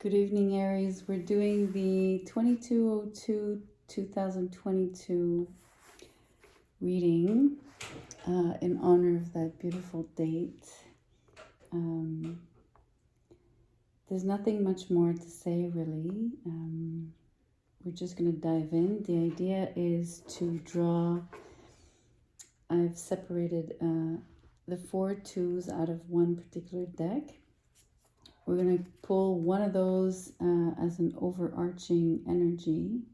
Good evening, Aries. We're doing the 22/02/2022 reading in honor of that beautiful date. There's nothing much more to say, really. We're just going to dive in. The idea is to draw. I've separated the 4 twos out of one particular deck. We're going to pull one of those as an overarching energy.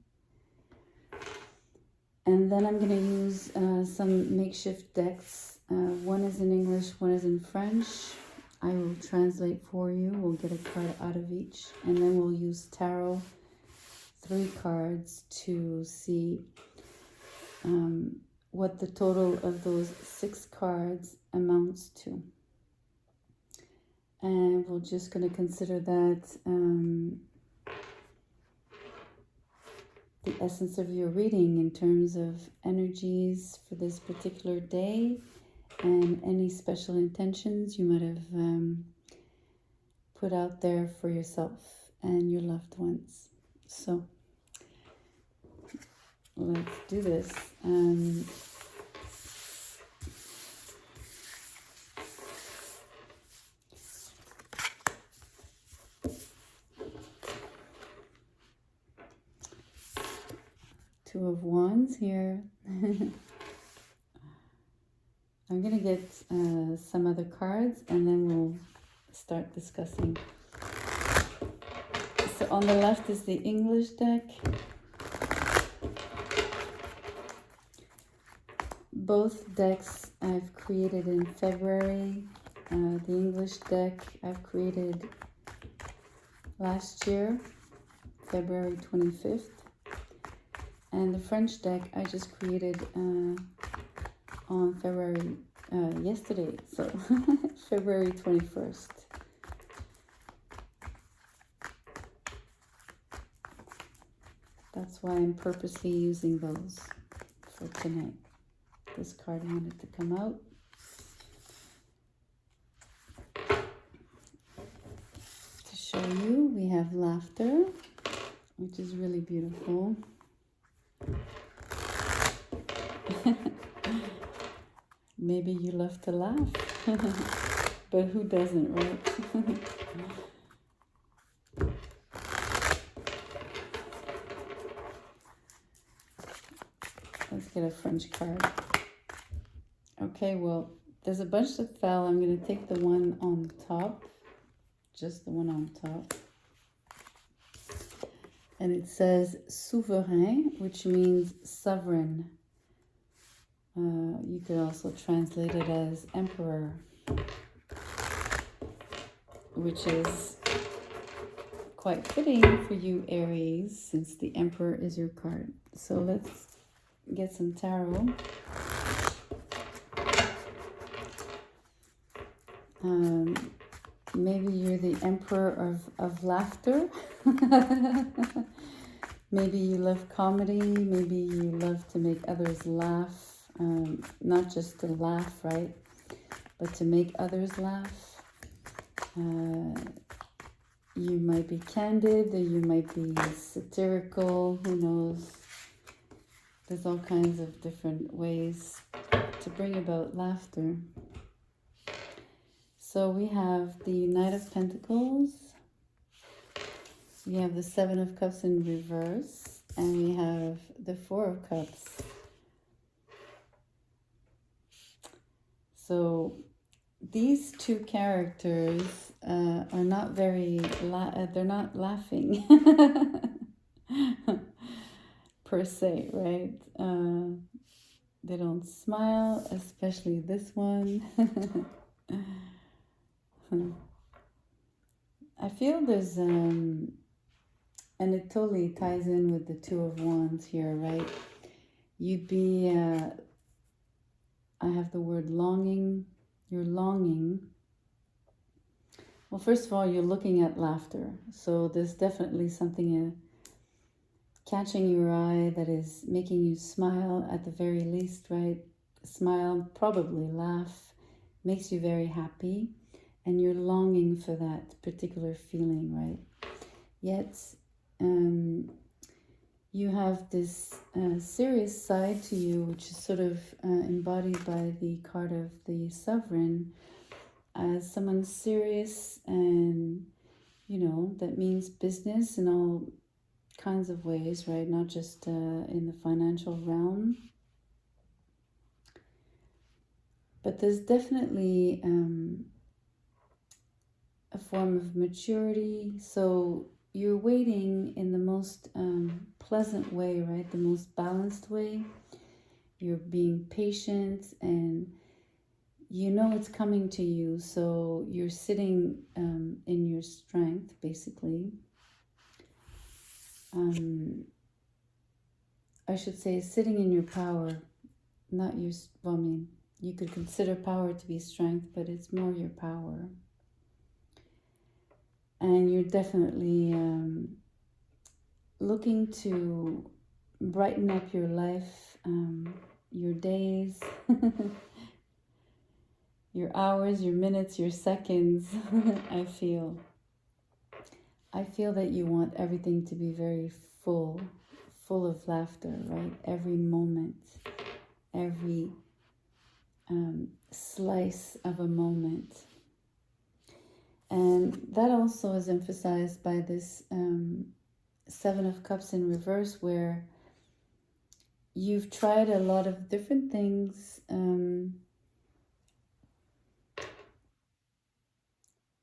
And then I'm going to use some makeshift decks. One is in English, one is in French. I will translate for you. We'll get a card out of each. And then we'll use tarot, 3 cards, to see what the total of those 6 cards amounts to. And we're just going to consider that the essence of your reading in terms of energies for this particular day and any special intentions you might have put out there for yourself and your loved ones. So let's do this. Two of Wands here. I'm going to get some other cards and then we'll start discussing. So on the left is the English deck. Both decks I've created in February. The English deck I've created last year, February 25th. And the French deck I just created on February, yesterday, so February 21st. That's why I'm purposely using those for tonight. This card wanted to come out. To show you, we have laughter, which is really beautiful. Maybe you love to laugh, but who doesn't, right? Let's get a French card. Okay, well, there's a bunch that fell. I'm going to take the one on top, just the one on top. And it says souverain, which means sovereign. You could also translate it as emperor, which is quite fitting for you, Aries, since the emperor is your card. So let's get some tarot. Maybe you're the emperor of laughter. Maybe you love comedy. Maybe you love to make others laugh. Not just to laugh, right? But to make others laugh. You might be candid, or you might be satirical, who knows? There's all kinds of different ways to bring about laughter. So we have the Knight of Pentacles, we have the 7 of Cups in reverse, and we have the 4 of Cups. So these 2 characters are not very, they're not laughing per se, right? They don't smile, especially this one. I feel there's, and it totally ties in with the 2 of Wands here, right? You'd be, I have the word longing. You're longing. Well, first of all, you're looking at laughter. So there's definitely something catching your eye that is making you smile at the very least, right? Smile, probably laugh, makes you very happy. And you're longing for that particular feeling, right? yet you have this serious side to you, which is sort of embodied by the card of the Sovereign, as someone serious, and that means business in all kinds of ways, right? Not just in the financial realm. But there's definitely a form of maturity. So you're waiting in the most pleasant way, right? The most balanced way. You're being patient, and it's coming to you. So you're sitting in your strength, basically. I should say sitting in your power, not your, well, I mean, you could consider power to be strength, but it's more your power. And you're definitely looking to brighten up your life, your days, your hours, your minutes, your seconds. I feel that you want everything to be very full of laughter, right? Every moment, every slice of a moment. And that also is emphasized by this Seven of Cups in reverse, where you've tried a lot of different things, and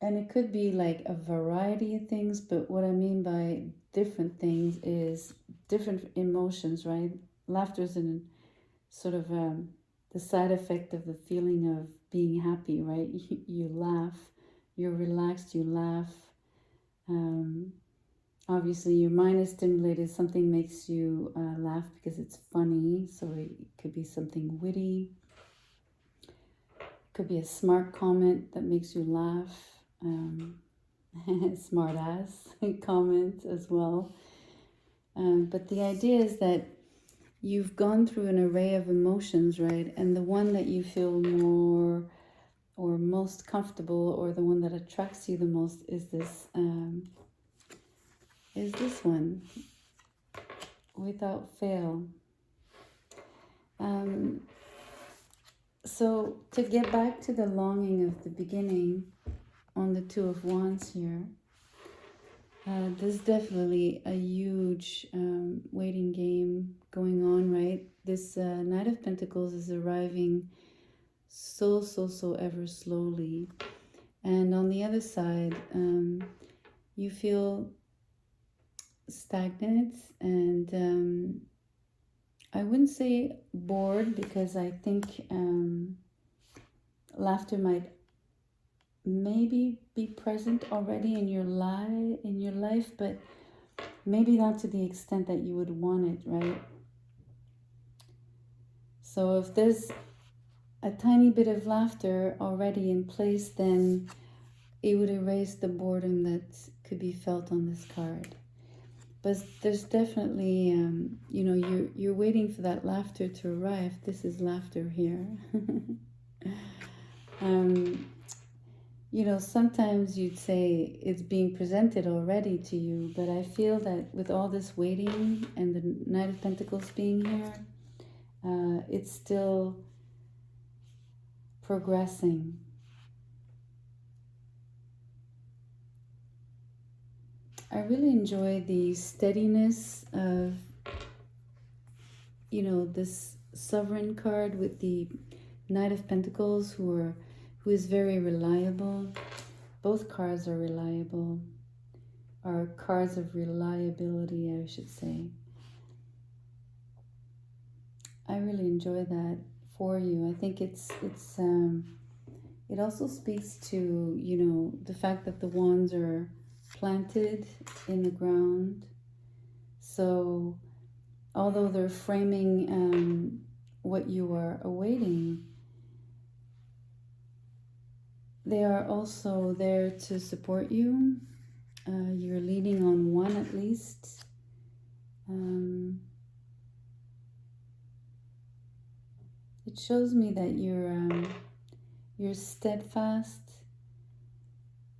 it could be like a variety of things, but what I mean by different things is different emotions, right? Laughter is in sort of the side effect of the feeling of being happy, right? You laugh, you're relaxed, you laugh. Obviously, your mind is stimulated. Something makes you laugh because it's funny. So it could be something witty. It could be a smart comment that makes you laugh. Smart ass comment as well. But the idea is that you've gone through an array of emotions, right? And the one that you feel more or most comfortable, or the one that attracts you the most, is this one, without fail. So to get back to the longing of the beginning on the Two of Wands here, there's definitely a huge waiting game going on, right? This Knight of Pentacles is arriving so ever slowly. And on the other side, you feel stagnant, and I wouldn't say bored, because I think laughter might maybe be present already in your life, but maybe not to the extent that you would want it, right? So if there's a tiny bit of laughter already in place, then it would erase the boredom that could be felt on this card. But there's definitely, you're waiting for that laughter to arrive. This is laughter here. Sometimes you'd say it's being presented already to you, but I feel that with all this waiting and the Knight of Pentacles being here, it's still progressing. I really enjoy the steadiness of, this Sovereign card with the Knight of Pentacles, who is very reliable. Both cards are reliable, are cards of reliability, I should say. I really enjoy that for you. I think it also speaks to, the fact that the wands are planted in the ground. So although they're framing what you are awaiting, they are also there to support you. You're leaning on one at least. It shows me that you're steadfast.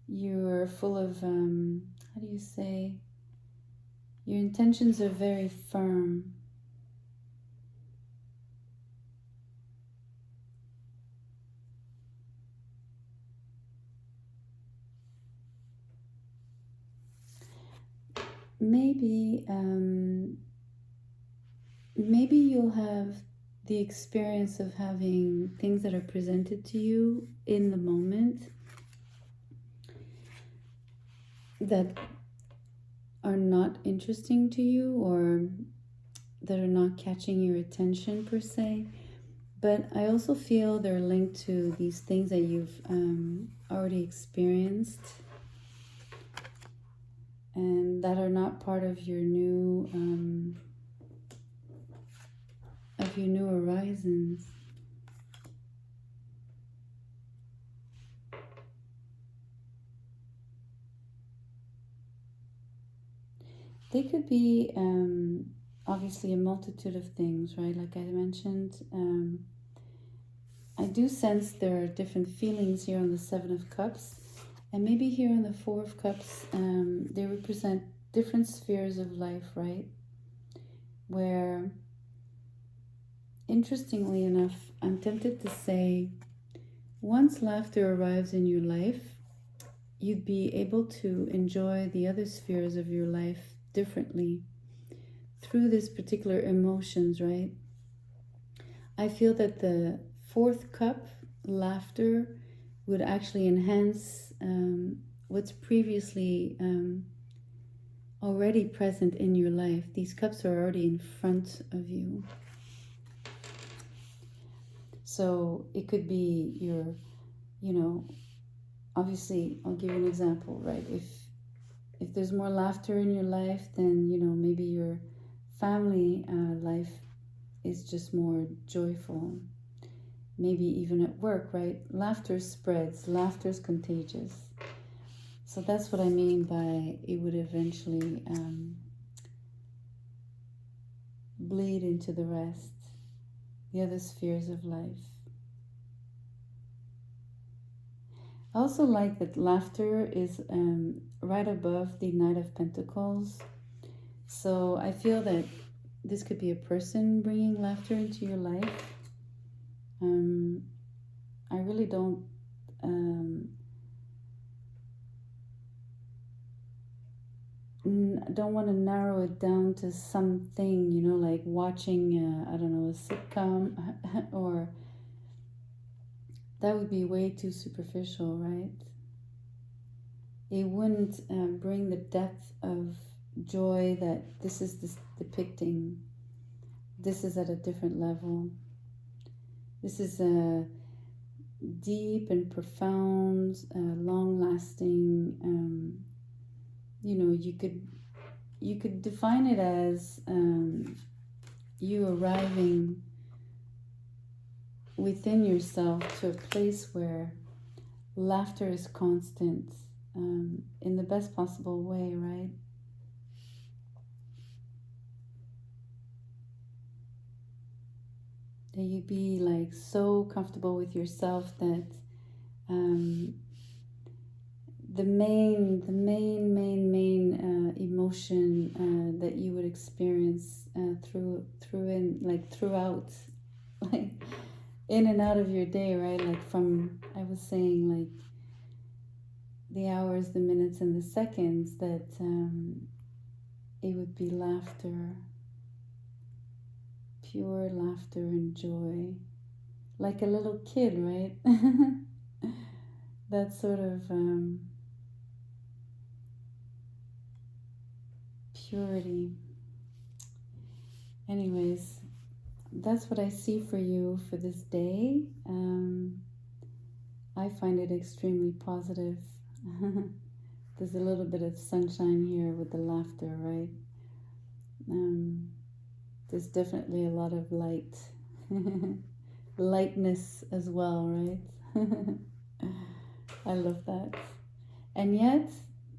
You're full of how do you say? Your intentions are very firm. Maybe, maybe you'll have the experience of having things that are presented to you in the moment that are not interesting to you or that are not catching your attention per se. But I also feel they're linked to these things that you've already experienced and that are not part of your new horizons. They could be obviously a multitude of things, right? Like I mentioned, I do sense there are different feelings here on the Seven of Cups, and maybe here on the Four of Cups, they represent different spheres of life, right? Where, interestingly enough, I'm tempted to say, once laughter arrives in your life, you'd be able to enjoy the other spheres of your life differently through this particular emotions, right? I feel that the fourth cup, laughter, would actually enhance what's previously already present in your life. These cups are already in front of you. So it could be your, obviously, I'll give you an example, right? If there's more laughter in your life, then, maybe your family life is just more joyful. Maybe even at work, right? Laughter spreads, laughter is contagious. So that's what I mean by it would eventually bleed into the rest, the other spheres of life. I also like that laughter is right above the Knight of Pentacles. So I feel that this could be a person bringing laughter into your life. I really don't want to narrow it down to something, like watching, I don't know, a sitcom, or that would be way too superficial, right? It wouldn't bring the depth of joy that this is depicting. This is at a different level. This is a deep and profound, long-lasting. You could define it as you arriving within yourself to a place where laughter is constant, in the best possible way, right? That you be like so comfortable with yourself that the main emotion that you would experience throughout, like in and out of your day, right? Like from, I was saying, like the hours, the minutes, and the seconds, that it would be laughter, pure laughter and joy, like a little kid, right? That sort of purity. Anyways, that's what I see for you for this day. I find it extremely positive. There's a little bit of sunshine here with the laughter, right? There's definitely a lot of light. Lightness as well, right? I love that. And yet,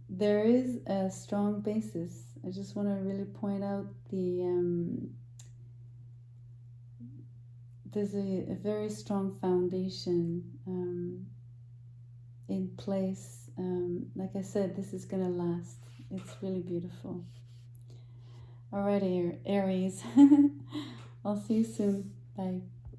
there is a strong basis. I just want to really point out there's a very strong foundation in place. Like I said, this is going to last. It's really beautiful. Alrighty, Aries. I'll see you soon. Bye.